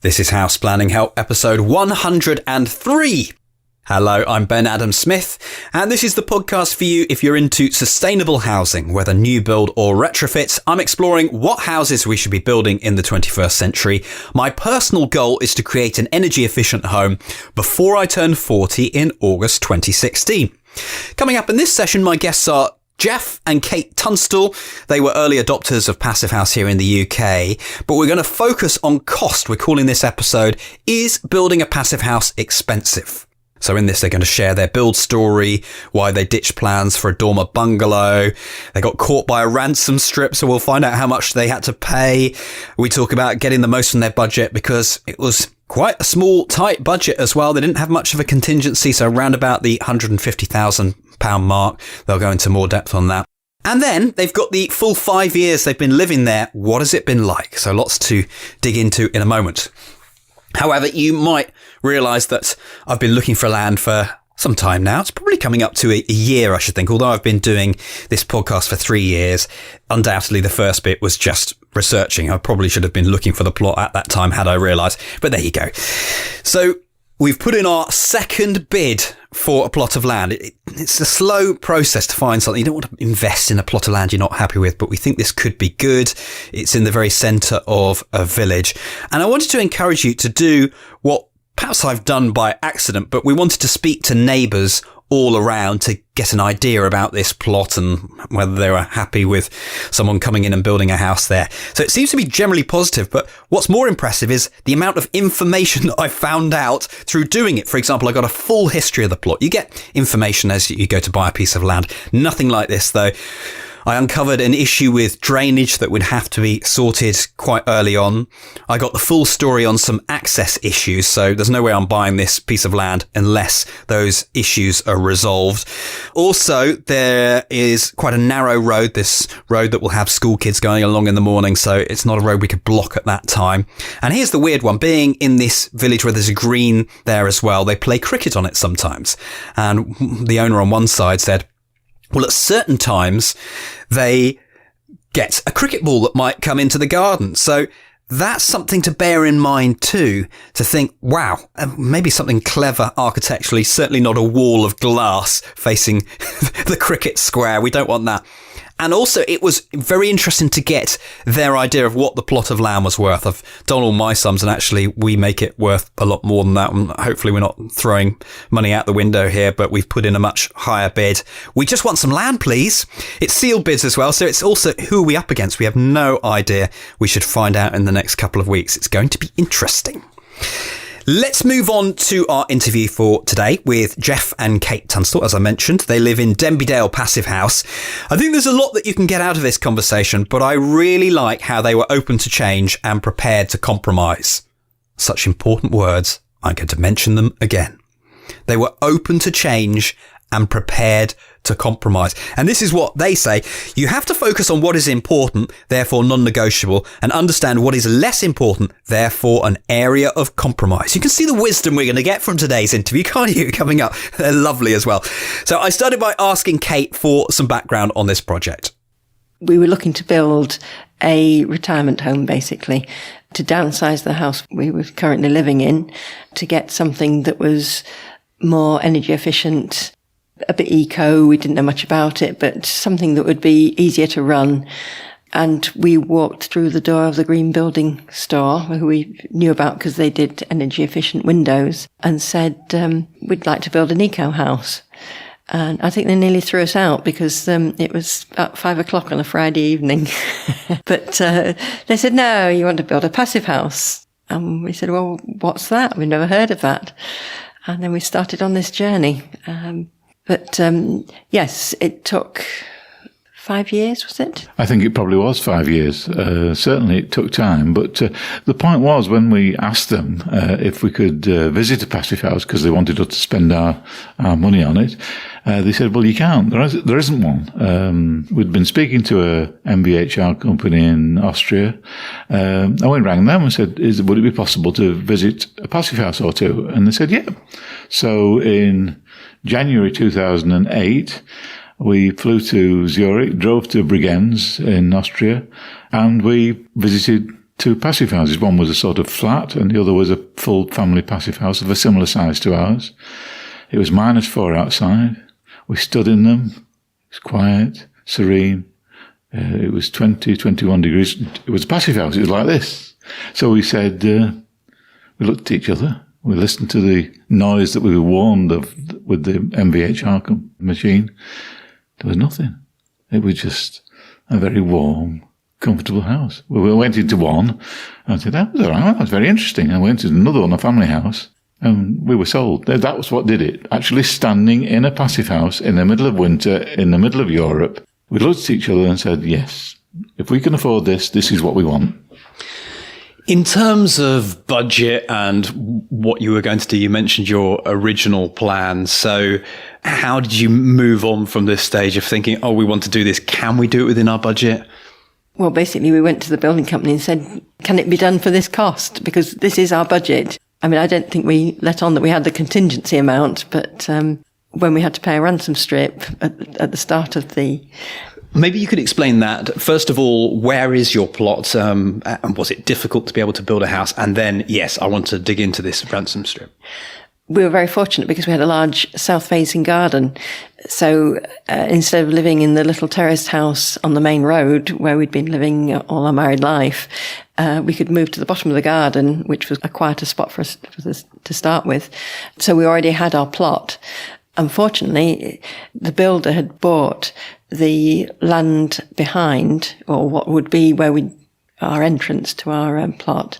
This is House Planning Help episode 103. Hello, I'm Ben Adam Smith, and this is the podcast for you if you're into sustainable housing, whether new build or retrofit. I'm exploring what houses we should be building in the 21st century. My personal goal is to create an energy efficient home before I turn 40 in August 2016. Coming up in this session, my guests are Geoff and Kate Tunstall. They were early adopters of Passivhaus here in the UK, but we're going to focus on cost. We're calling this episode, Is Building a Passivhaus Expensive? So in this, they're going to share their build story, why they ditched plans for a dormer bungalow. They got caught by a ransom strip, so we'll find out how much they had to pay. We talk about getting the most from their budget because it was quite a small, tight budget as well. They didn't have much of a contingency, so around about the £150,000 mark. They'll go into more depth on that. And then they've got the full 5 years they've been living there. What has it been like? So lots to dig into in a moment. However, you might realise that I've been looking for land for some time now. It's probably coming up to a year, I should think. Although I've been doing this podcast for 3 years, undoubtedly the first bit was just researching. I probably should have been looking for the plot at that time had I realised. But there you go. So we've put in our second bid for a plot of land. It's a slow process to find something. You don't want to invest in a plot of land you're not happy with, but we think this could be good. It's in the very centre of a village. And I wanted to encourage you to do what perhaps I've done by accident, but we wanted to speak to neighbours all around to get an idea about this plot and whether they were happy with someone coming in and building a house there. So it seems to be generally positive, but what's more impressive is the amount of information that I found out through doing it. For example, I got a full history of the plot. You get information as you go to buy a piece of land. Nothing like this though. I uncovered an issue with drainage that would have to be sorted quite early on. I got the full story on some access issues, so there's no way I'm buying this piece of land unless those issues are resolved. Also, there is quite a narrow road, this road that will have school kids going along in the morning, so it's not a road we could block at that time. And here's the weird one. Being in this village where there's a green there as well, they play cricket on it sometimes. And the owner on one side said, well, at certain times, they get a cricket ball that might come into the garden. So that's something to bear in mind too, to think, wow, maybe something clever architecturally, certainly not a wall of glass facing the cricket square. We don't want that. And also, it was very interesting to get their idea of what the plot of land was worth. I've done all my sums, and actually we make it worth a lot more than that. And hopefully we're not throwing money out the window here, but we've put in a much higher bid. We just want some land, please. It's sealed bids as well, so it's also who are we up against? We have no idea. We should find out in the next couple of weeks. It's going to be interesting. Let's move on to our interview for today with Geoff and Kate Tunstall. As I mentioned, they live in Denby Dale Passivhaus. I think there's a lot that you can get out of this conversation, but I really like how they were open to change and prepared to compromise. Such important words, I'm going to mention them again. They were open to change and prepared to compromise. And this is what they say. You have to focus on what is important, therefore non-negotiable, and understand what is less important, therefore an area of compromise. You can see the wisdom we're going to get from today's interview, can't you? Coming up. They're lovely as well. So I started by asking Kate for some background on this project. We were looking to build a retirement home, basically, to downsize the house we were currently living in, to get something that was more energy efficient, a bit eco. We didn't know much about it, but something that would be easier to run. And we walked through the door of the green building store, who we knew about because they did energy efficient windows, and said, we'd like to build an eco house. And I think they nearly threw us out because it was about 5 o'clock on a Friday evening. But they said, no, you want to build a Passivhaus. And we said, well, what's that? We've never heard of that. And then we started on this journey. But yes, it took 5 years, was it? I think it probably was 5 years. Certainly it took time. But the point was, when we asked them if we could visit a Passivhaus, because they wanted us to spend our money on it, they said, well, you can't. There isn't one. We'd been speaking to a MVHR company in Austria. And we rang them and said, would it be possible to visit a Passivhaus or two? And they said, yeah. So in January 2008, we flew to Zurich, drove to Bregenz in Austria, and we visited two passive houses. One was a sort of flat and the other was a full family passive house of a similar size to ours. It was -4 outside. We stood in them. It was quiet, serene. It was 20, 21 degrees. It was a passive house. It was like this. So we said, we looked at each other. We listened to the noise that we were warned of with the MVHR machine. There was nothing. It was just a very warm, comfortable house. We went into one and I said, that was all right. That was very interesting. I went to another one, a family house, and we were sold. That was what did it. Actually standing in a passive house in the middle of winter, in the middle of Europe, we looked at each other and said, yes, if we can afford this, this is what we want. In terms of budget and what you were going to do, you mentioned your original plan. So how did you move on from this stage of thinking, oh, we want to do this. Can we do it within our budget? Well, basically, we went to the building company and said, can it be done for this cost? Because this is our budget. I mean, I don't think we let on that we had the contingency amount, but when we had to pay a ransom strip at the start of the... Maybe you could explain that. First of all, where is your plot? And was it difficult to be able to build a house? And then, yes, I want to dig into this ransom strip. We were very fortunate because we had a large south-facing garden. So instead of living in the little terraced house on the main road where we'd been living all our married life, we could move to the bottom of the garden, which was a quieter spot for us to start with. So we already had our plot. Unfortunately, the builder had bought the land behind, or what would be our entrance to our plot.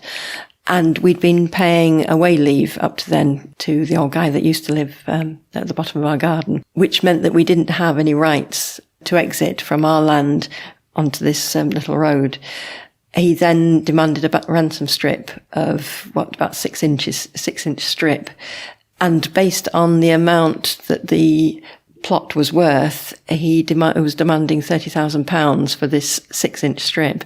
And we'd been paying away leave up to then to the old guy that used to live at the bottom of our garden, which meant that we didn't have any rights to exit from our land onto this little road. He then demanded a ransom strip of about 6-inch strip. And based on the amount that the plot was worth, he was demanding £30,000 for this 6-inch strip.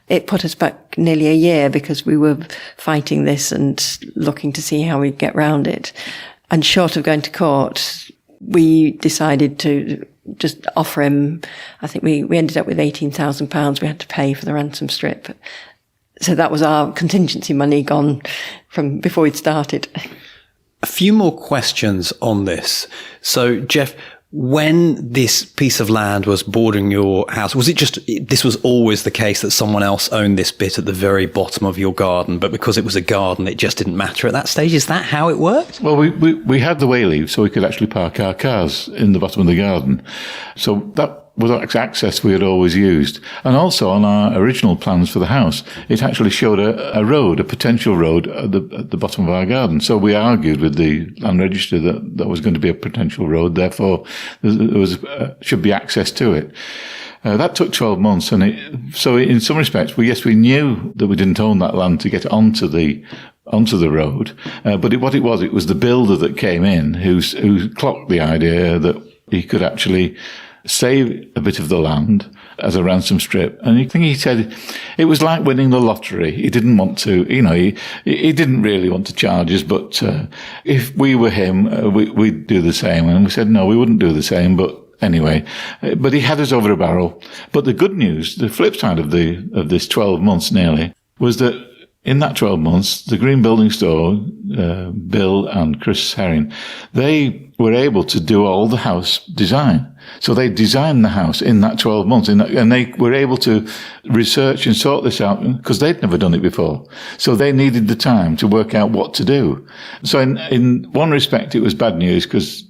It put us back nearly a year because we were fighting this and looking to see how we'd get round it. And short of going to court, we decided to just offer him, I think we ended up with £18,000 we had to pay for the ransom strip. So that was our contingency money gone from before we'd started. A few more questions on this. So, Geoff, when this piece of land was bordering your house, was it just, this was always the case that someone else owned this bit at the very bottom of your garden, but because it was a garden, it just didn't matter at that stage? Is that how it worked? Well, we had the way leave, so we could actually park our cars in the bottom of the garden. So that was access we had always used. And also on our original plans for the house, it actually showed a road, a potential road at the bottom of our garden. So we argued with the land registry that there was going to be a potential road, therefore there should be access to it. That took 12 months, and so in some respects, we knew that we didn't own that land to get onto the road, but it was the builder that came in who clocked the idea that he could actually save a bit of the land as a ransom strip. And I think he said it was like winning the lottery. He didn't want to, he didn't really want to charge us, but if we were him, we'd do the same. And we said, no, we wouldn't do the same, but anyway, but he had us over a barrel. But the good news, the flip side of this 12 months nearly, was that in that 12 months, the Green Building Store, Bill and Chris Herring, they were able to do all the house design. So they designed the house in that 12 months, and they were able to research and sort this out because they'd never done it before. So they needed the time to work out what to do. So in one respect, it was bad news because,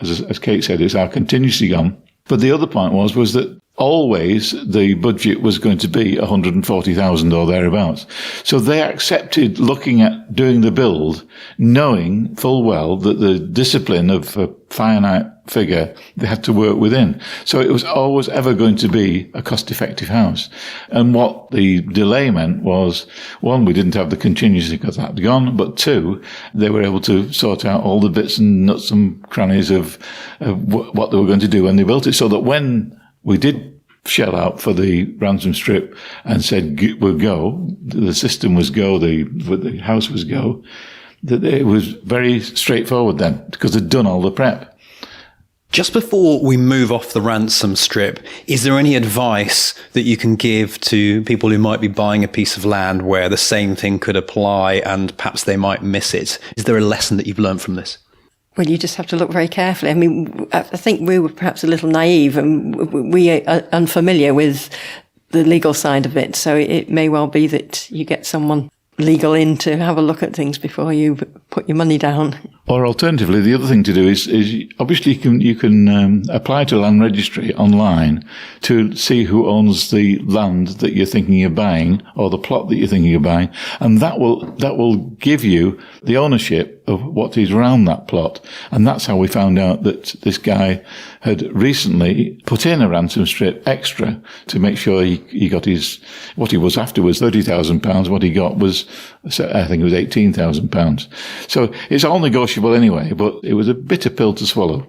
as Kate said, it's our contingency gone. But the other point was that always the budget was going to be 140,000 or thereabouts. So they accepted looking at doing the build, knowing full well that the discipline of a finite figure they had to work within. So it was always ever going to be a cost-effective house. And what the delay meant was, one, we didn't have the contingency because that had gone, but two, they were able to sort out all the bits and nuts and crannies of what they were going to do when they built it, so that when we did shell out for the ransom strip and said we'll go, the system was go, the house was go, that it was very straightforward then because they'd done all the prep. Just before we move off the ransom strip, is there any advice that you can give to people who might be buying a piece of land where the same thing could apply and perhaps they might miss it? Is there a lesson that you've learned from this? Well, you just have to look very carefully. I mean, I think we were perhaps a little naive and we are unfamiliar with the legal side of it. So it may well be that you get someone legal in to have a look at things before you put your money down. Or alternatively, the other thing to do is obviously you can apply to a land registry online to see who owns the land that you're thinking of buying or the plot that you're thinking of buying, and that will give you the ownership of what is around that plot. And that's how we found out that this guy had recently put in a ransom strip extra to make sure he got what he was after was £30,000. What he got was, I think it was £18,000. So it's all negotiable anyway, but it was a bitter pill to swallow.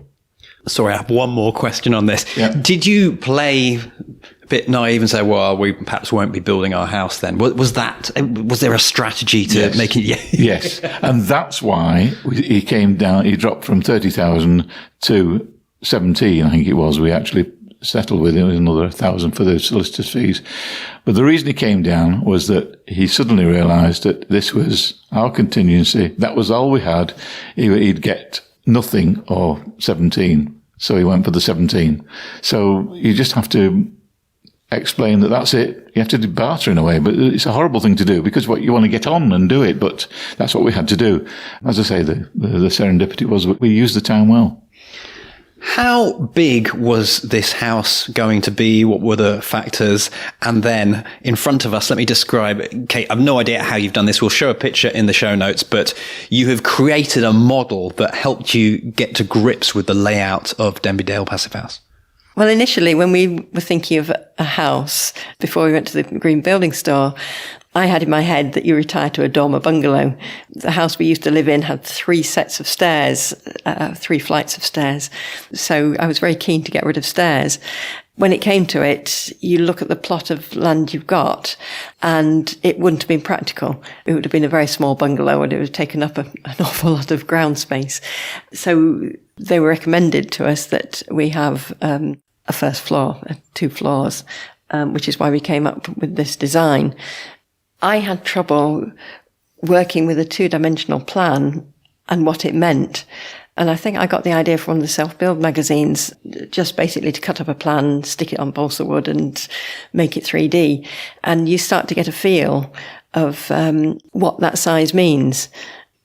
Sorry, I have one more question on this. Yeah. Did you play a bit naive and say, well, we perhaps won't be building our house then? Was there a strategy to make it? Yeah. Yes. And that's why he came down, he dropped from 30,000 to 17, I think it was. We actually settled with him another 1,000 for the solicitor's fees. But the reason he came down was that he suddenly realised that this was our contingency. That was all we had. He'd get nothing or 17. So he went for the 17. So you just have to explain that that's it. You have to do barter in a way, but it's a horrible thing to do because what you want to get on and do it, but that's what we had to do. As I say, the serendipity was we used the time well. How big was this house going to be? What were the factors? And then in front of us, let me describe, Kate, I've no idea how you've done this. We'll show a picture in the show notes, but you have created a model that helped you get to grips with the layout of Denby Dale Passivhaus. Well, initially, when we were thinking of a house, before we went to the Green Building Store, I had in my head that you retire to a dormer bungalow. The house we used to live in had 3 sets of stairs, 3 flights of stairs. So I was very keen to get rid of stairs. When it came to it, you look at the plot of land you've got and it wouldn't have been practical. It would have been a very small bungalow and it would have taken up an awful lot of ground space. So they were recommended to us that we have a first floor, 2 floors, which is why we came up with this design. I had trouble working with a 2-dimensional plan and what it meant. And I think I got the idea from one of the self-build magazines, just basically to cut up a plan, stick it on balsa wood and make it 3D. And you start to get a feel of what that size means.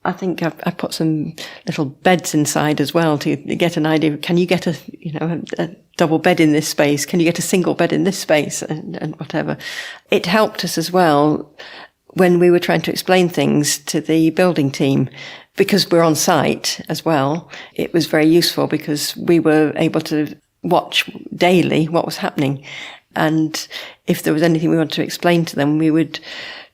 I think I put some little beds inside as well to get an idea. Can you get a double bed in this space? Can you get a single bed in this space? And whatever. It helped us as well when we were trying to explain things to the building team. Because we're on site as well, it was very useful because we were able to watch daily what was happening. And if there was anything we wanted to explain to them, we would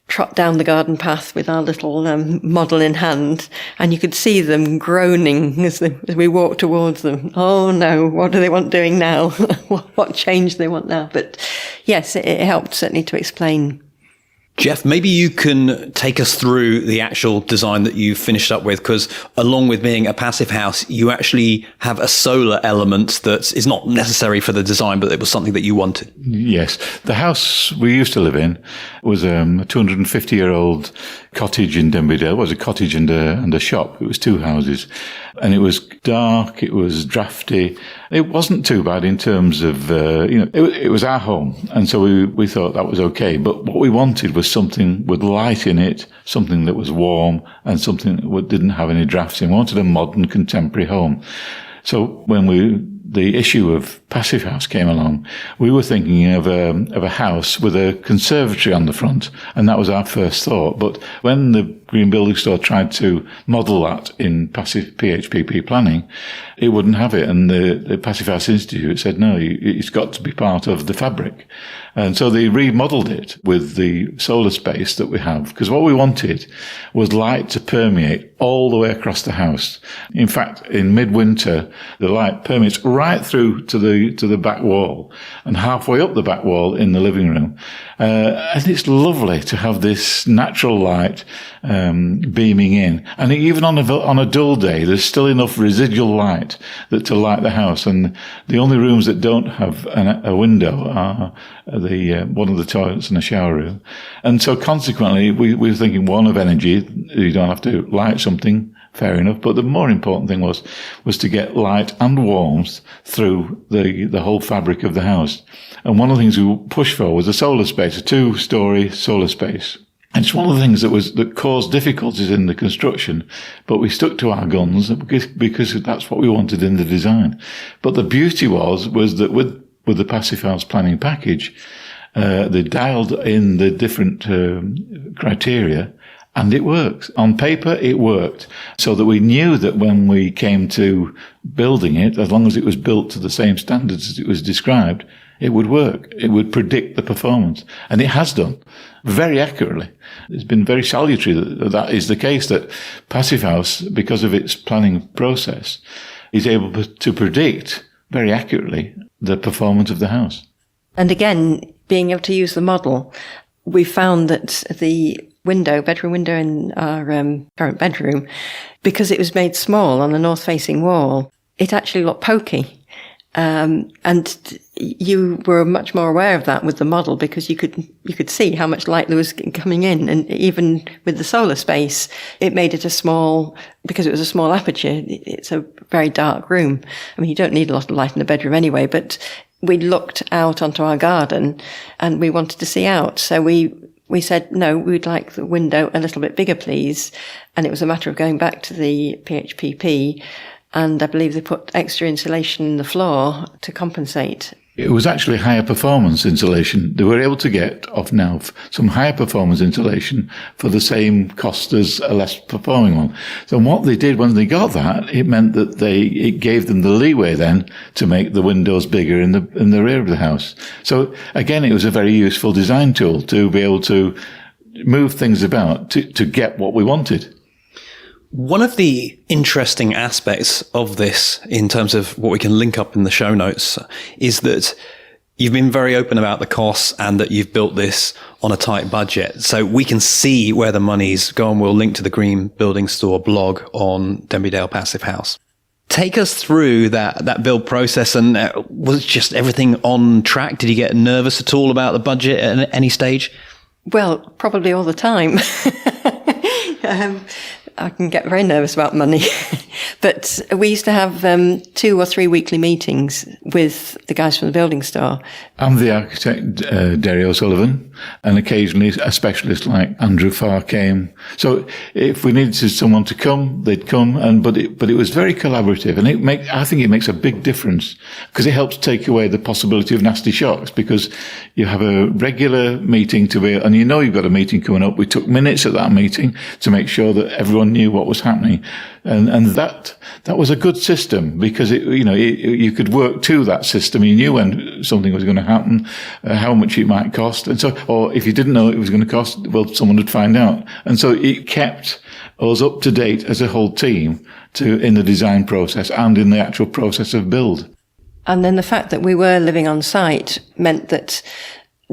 trot down the garden path with our little model in hand, and you could see them groaning as we walked towards them. Oh no, what do they want doing now? What change do they want now? But yes, it helped certainly to explain. Geoff, maybe you can take us through the actual design that you finished up with, because along with being a passive house, you actually have a solar element that is not necessary for the design, but it was something that you wanted. Yes. The house we used to live in was a 250-year-old cottage in Denby Dale. It was a cottage and a shop. It was 2 houses. And it was dark, it was drafty. It wasn't too bad in terms of, it was our home. And so we thought that was okay. But what we wanted was something with light in it, something that was warm and something that didn't have any drafts in. We wanted a modern contemporary home. So when the issue of Passivhaus came along, we were thinking of a house with a conservatory on the front, and that was our first thought. But when the Green Building Store tried to model that in passive PHPP planning, it wouldn't have it, and the Passivhaus Institute said, no, it's got to be part of the fabric. And so they remodeled it with the solar space that we have, because what we wanted was light to permeate all the way across the house. In fact, in midwinter, the light permeates right through to the back wall and halfway up the back wall in the living room. And it's lovely to have this natural light beaming in. And even on a dull day, there's still enough residual light to light the house. And the only rooms that don't have a window are one of the toilets and a shower room. And so consequently, we were thinking, one, of energy. You don't have to light something, fair enough. But the more important thing was to get light and warmth through the whole fabric of the house. And one of the things we pushed for was a solar space, a 2-story solar space. And it's one of the things that caused difficulties in the construction, but we stuck to our guns because that's what we wanted in the design. But the beauty was that with the Passivhaus planning package, they dialed in the different criteria, and it works. On paper, it worked. So that we knew that when we came to building it, as long as it was built to the same standards as it was described, it would work. It would predict the performance. And it has done very accurately. It's been very salutary that is the case, that Passivhaus, because of its planning process, is able to predict very accurately the performance of the house. And again, being able to use the model, we found that the bedroom window in our current bedroom, because it was made small on the north-facing wall, it actually looked pokey. And you were much more aware of that with the model, because you could see how much light there was coming in. And even with the solar space, it made it because it was a small aperture, it's a very dark room. I mean, you don't need a lot of light in the bedroom anyway, but we looked out onto our garden and we wanted to see out. So we said, no, we'd like the window a little bit bigger, please. And it was a matter of going back to the PHPP, and I believe they put extra insulation in the floor to compensate. It was actually higher performance insulation. They were able to get off now some higher performance insulation for the same cost as a less performing one. So what they did when they got that, it meant that it gave them the leeway then to make the windows bigger in the rear of the house. So again, it was a very useful design tool to be able to move things about to get what we wanted. One of the interesting aspects of this, in terms of what we can link up in the show notes, is that you've been very open about the costs and that you've built this on a tight budget. So we can see where the money's gone. We'll link to the Green Building Store blog on Denby Dale Passivhaus. Take us through that build process, and was just everything on track? Did you get nervous at all about the budget at any stage? Well, probably all the time. I can get very nervous about money. But we used to have 2 or 3 weekly meetings with the guys from the building store. I'm the architect, Derry O'Sullivan, and occasionally a specialist like Andrew Farr came. So if we needed someone to come, they'd come. But it was very collaborative, and I think it makes a big difference, because it helps take away the possibility of nasty shocks, because you have a regular meeting and you know you've got a meeting coming up. We took minutes at that meeting to make sure that everyone knew what was happening, and that was a good system, because you could work to that system. You knew when something was going to happen, how much it might cost, and so, or if you didn't know it was going to cost, well, someone would find out, and so it kept us up to date as a whole team in the design process and in the actual process of build. And then the fact that we were living on site meant that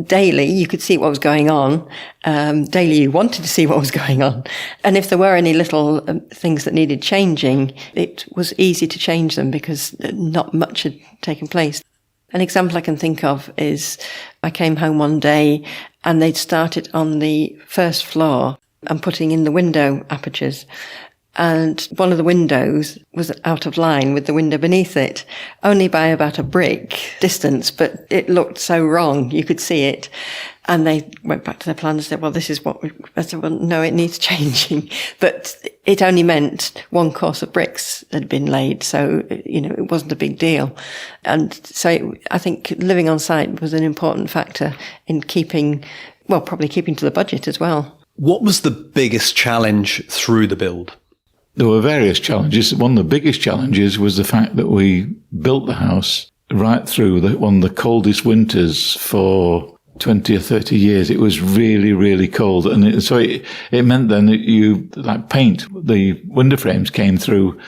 daily you could see what was going on. Daily you wanted to see what was going on. And if there were any little things that needed changing, it was easy to change them because not much had taken place. An example I can think of is I came home one day and they'd started on the first floor and putting in the window apertures. And one of the windows was out of line with the window beneath it, only by about a brick distance, but it looked so wrong. You could see it. And they went back to their plan and said, well, this is what I said, well, no, it needs changing. But it only meant one course of bricks had been laid. So, it wasn't a big deal. And so I think living on site was an important factor in probably keeping to the budget as well. What was the biggest challenge through the build? There were various challenges. One of the biggest challenges was the fact that we built the house right through one of the coldest winters for 20 or 30 years, it was really, really cold. And it meant then that the window frames came through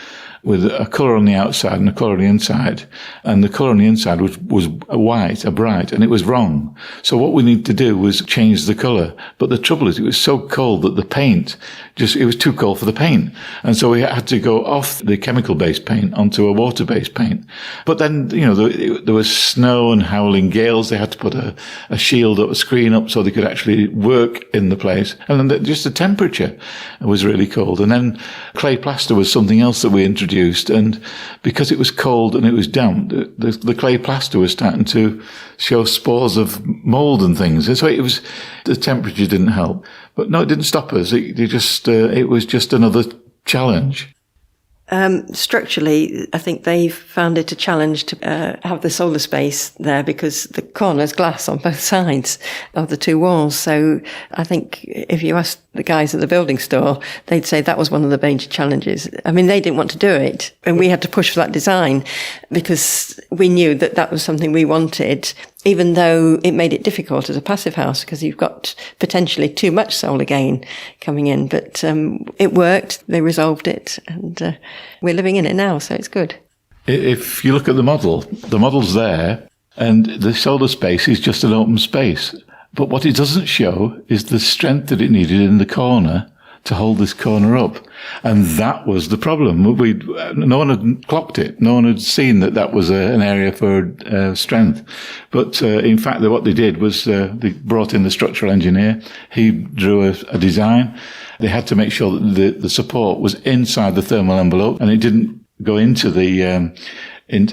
with a colour on the outside and a colour on the inside. And the colour on the inside was a bright, and it was wrong. So what we needed to do was change the colour. But the trouble is, it was so cold that the paint it was too cold for the paint. And so we had to go off the chemical-based paint onto a water-based paint. But then, there was snow and howling gales. They had to put a shield up, a screen up, so they could actually work in the place. And then just the temperature was really cold. And then clay plaster was something else that we introduced. And because it was cold and it was damp, the clay plaster was starting to show spores of mould and things. And so the temperature didn't help. But no, it didn't stop us. It was just another challenge. Structurally, I think they found it a challenge to have the solar space there because the corner's glass on both sides of the two walls. So I think if you asked the guys at the building store, they'd say that was one of the major challenges. I mean, they didn't want to do it, and we had to push for that design because we knew that was something we wanted, even though it made it difficult as a passive house because you've got potentially too much solar gain coming in. But it worked. They resolved it, and we're living in it now, so it's good. If you look at the model's there, and the solar space is just an open space. But what it doesn't show is the strength that it needed in the corner to hold this corner up. And that was the problem. No one had clocked it. No one had seen that was an area for strength. But in fact, what they did was they brought in the structural engineer. He drew a design. They had to make sure that the support was inside the thermal envelope and it didn't go into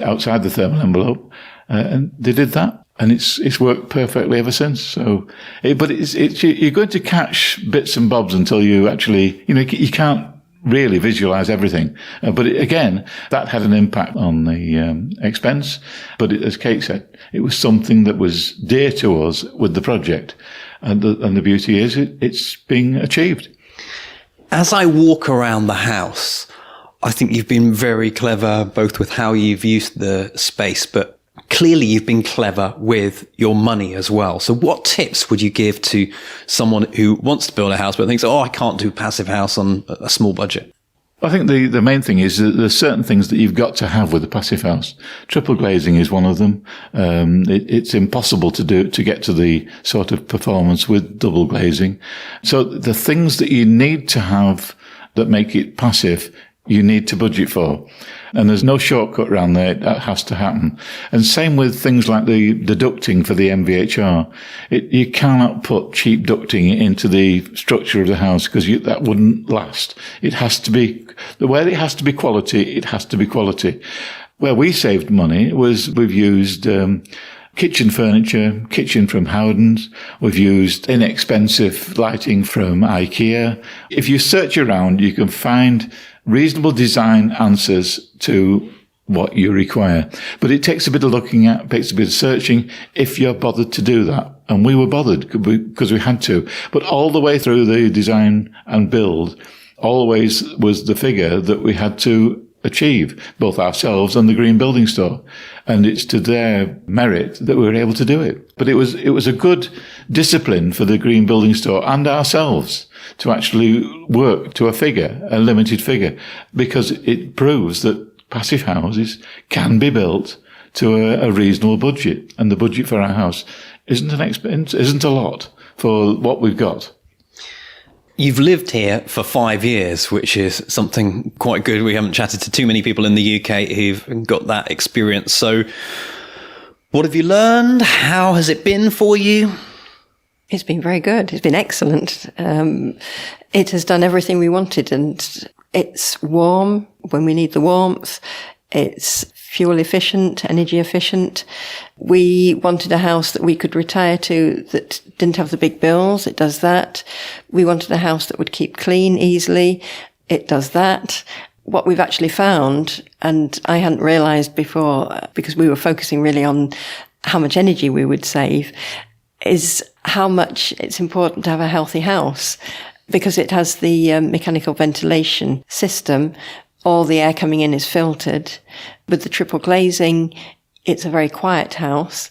outside the thermal envelope. And they did that. And it's worked perfectly ever since. So, but you're going to catch bits and bobs until you actually, you can't really visualize everything. But again, that had an impact on the expense. But as Kate said, it was something that was dear to us with the project. And the beauty is it's being achieved. As I walk around the house, I think you've been very clever, both with how you've used the space, but clearly you've been clever with your money as well. So what tips would you give to someone who wants to build a house but thinks, I can't do passive house on a small budget? I think the main thing is that there's certain things that you've got to have with a passive house. Triple glazing is one of them. It's impossible to get to the sort of performance with double glazing. So the things that you need to have that make it passive, you need to budget for. And there's no shortcut around there. That has to happen. And same with things like the ducting for the MVHR. You cannot put cheap ducting into the structure of the house because that wouldn't last. It has to be, where it has to be quality, it has to be quality. Where we saved money was we've used kitchen furniture, kitchen from Howden's. We've used inexpensive lighting from IKEA. If you search around, you can find reasonable design answers to what you require. But it takes a bit of looking at, takes a bit of searching if you're bothered to do that. And we were bothered because we had to. But all the way through the design and build, always was the figure that we had to achieve, both ourselves and the Green Building Store. And it's to their merit that we were able to do it. But it was a good discipline for the Green Building Store and ourselves to actually work to a limited figure, because it proves that passive houses can be built to a reasonable budget. And the budget for our house isn't a lot for what we've got. You've lived here for 5 years, which is something quite good. We haven't chatted to too many people in the UK who've got that experience. So what have you learned? How has it been for you? It's been very good. It's been excellent. It has done everything we wanted, and it's warm when we need the warmth. It's fuel efficient, energy efficient. We wanted a house that we could retire to that didn't have the big bills. It does that. We wanted a house that would keep clean easily. It does that. What we've actually found, and I hadn't realised before because we were focusing really on how much energy we would save, is how much it's important to have a healthy house, because it has the mechanical ventilation system. All the air coming in is filtered. With the triple glazing, it's a very quiet house.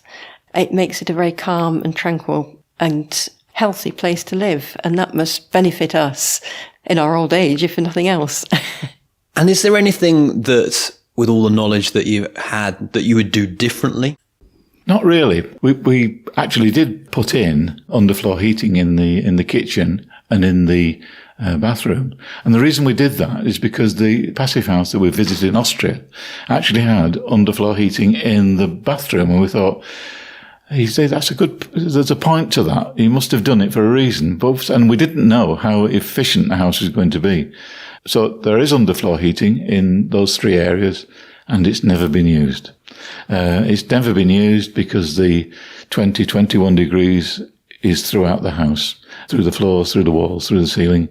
it makes it a very calm and tranquil and healthy place to live. And that must benefit us in our old age, if for nothing else. And is there anything that, with all the knowledge that you had, that you would do differently? Not really. We actually did put in underfloor heating in the kitchen and in the bathroom. And the reason we did that is because the Passivhaus that we visited in Austria actually had underfloor heating in the bathroom. And we thought, he said, there's a point to that. He must have done it for a reason. And we didn't know how efficient the house was going to be. So there is underfloor heating in those 3 areas, and it's never been used. It's never been used because the 21 degrees is throughout the house, through the floors, through the walls, through the ceiling,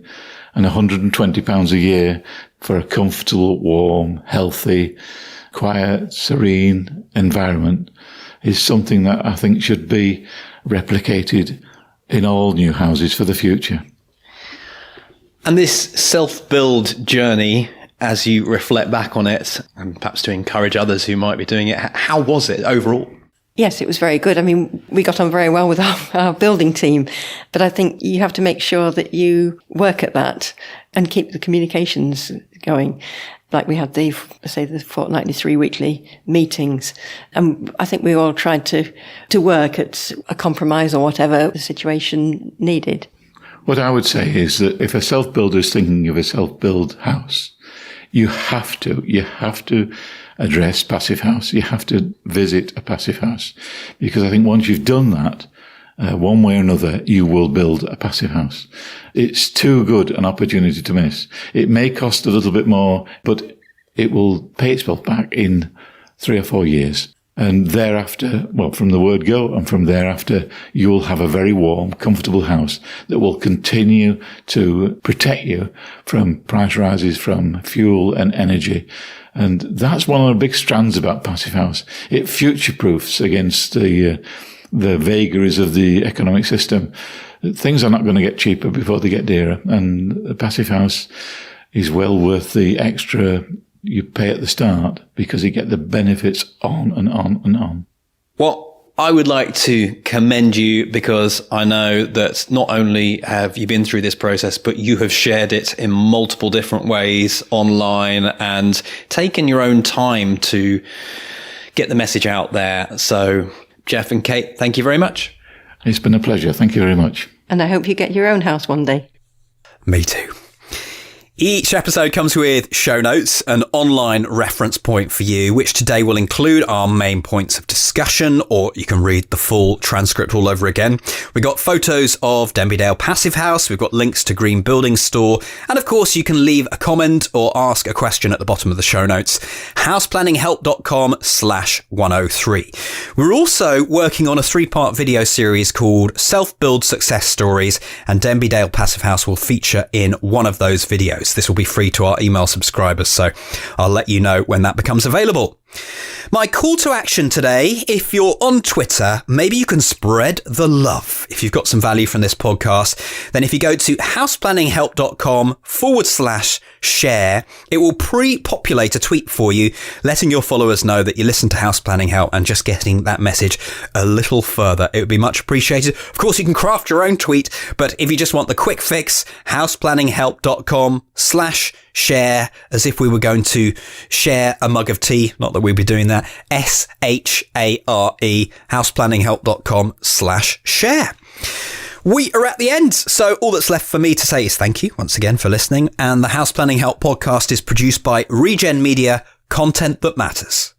and £120 a year for a comfortable, warm, healthy, quiet, serene environment is something that I think should be replicated in all new houses for the future. And this self-build journey, as you reflect back on it, and perhaps to encourage others who might be doing it, how was it overall? Yes, it was very good. I mean, we got on very well with our building team, but I think you have to make sure that you work at that and keep the communications going. Like we had the fortnightly 3 weekly meetings. And I think we all tried to work at a compromise or whatever the situation needed. What I would say is that if a self-builder is thinking of a self-build house, you have to address Passivhaus. You have to visit a Passivhaus, because I think once you've done that, one way or another, you will build a Passivhaus. It's too good an opportunity to miss. It may cost a little bit more, but it will pay itself back in 3 or 4 years. And thereafter, well, from the word go, and from thereafter, you will have a very warm, comfortable house that will continue to protect you from price rises, from fuel and energy. And that's one of the big strands about Passivhaus. It future-proofs against the vagaries of the economic system. Things are not going to get cheaper before they get dearer. And a Passivhaus is well worth the extra you pay at the start, because you get the benefits on and on and on. Well, I would like to commend you, because I know that not only have you been through this process, but you have shared it in multiple different ways online and taken your own time to get the message out there. So, Geoff and Kate, thank you very much. It's been a pleasure. Thank you very much. And I hope you get your own house one day. Me too. Each episode comes with show notes, an online reference point for you, which today will include our main points of discussion, or you can read the full transcript all over again. We've got photos of Denby Dale Passivhaus, we've got links to Green Building Store, and of course you can leave a comment or ask a question at the bottom of the show notes. houseplanninghelp.com/103. We're also working on a 3-part video series called Self-Build Success Stories, and Denby Dale Passivhaus will feature in one of those videos. This will be free to our email subscribers, so I'll let you know when that becomes available. My call to action today, if you're on Twitter, maybe you can spread the love. If you've got some value from this podcast, then if you go to houseplanninghelp.com/share, it will pre-populate a tweet for you, letting your followers know that you listen to House Planning Help and just getting that message a little further. It would be much appreciated. Of course, you can craft your own tweet, but if you just want the quick fix, houseplanninghelp.com/share, as if we were going to share a mug of tea. Not that we'd be doing that. SHARE, houseplanninghelp.com/share. We are at the end, so all that's left for me to say is thank you once again for listening. And the House Planning Help podcast is produced by Regen Media, content that matters.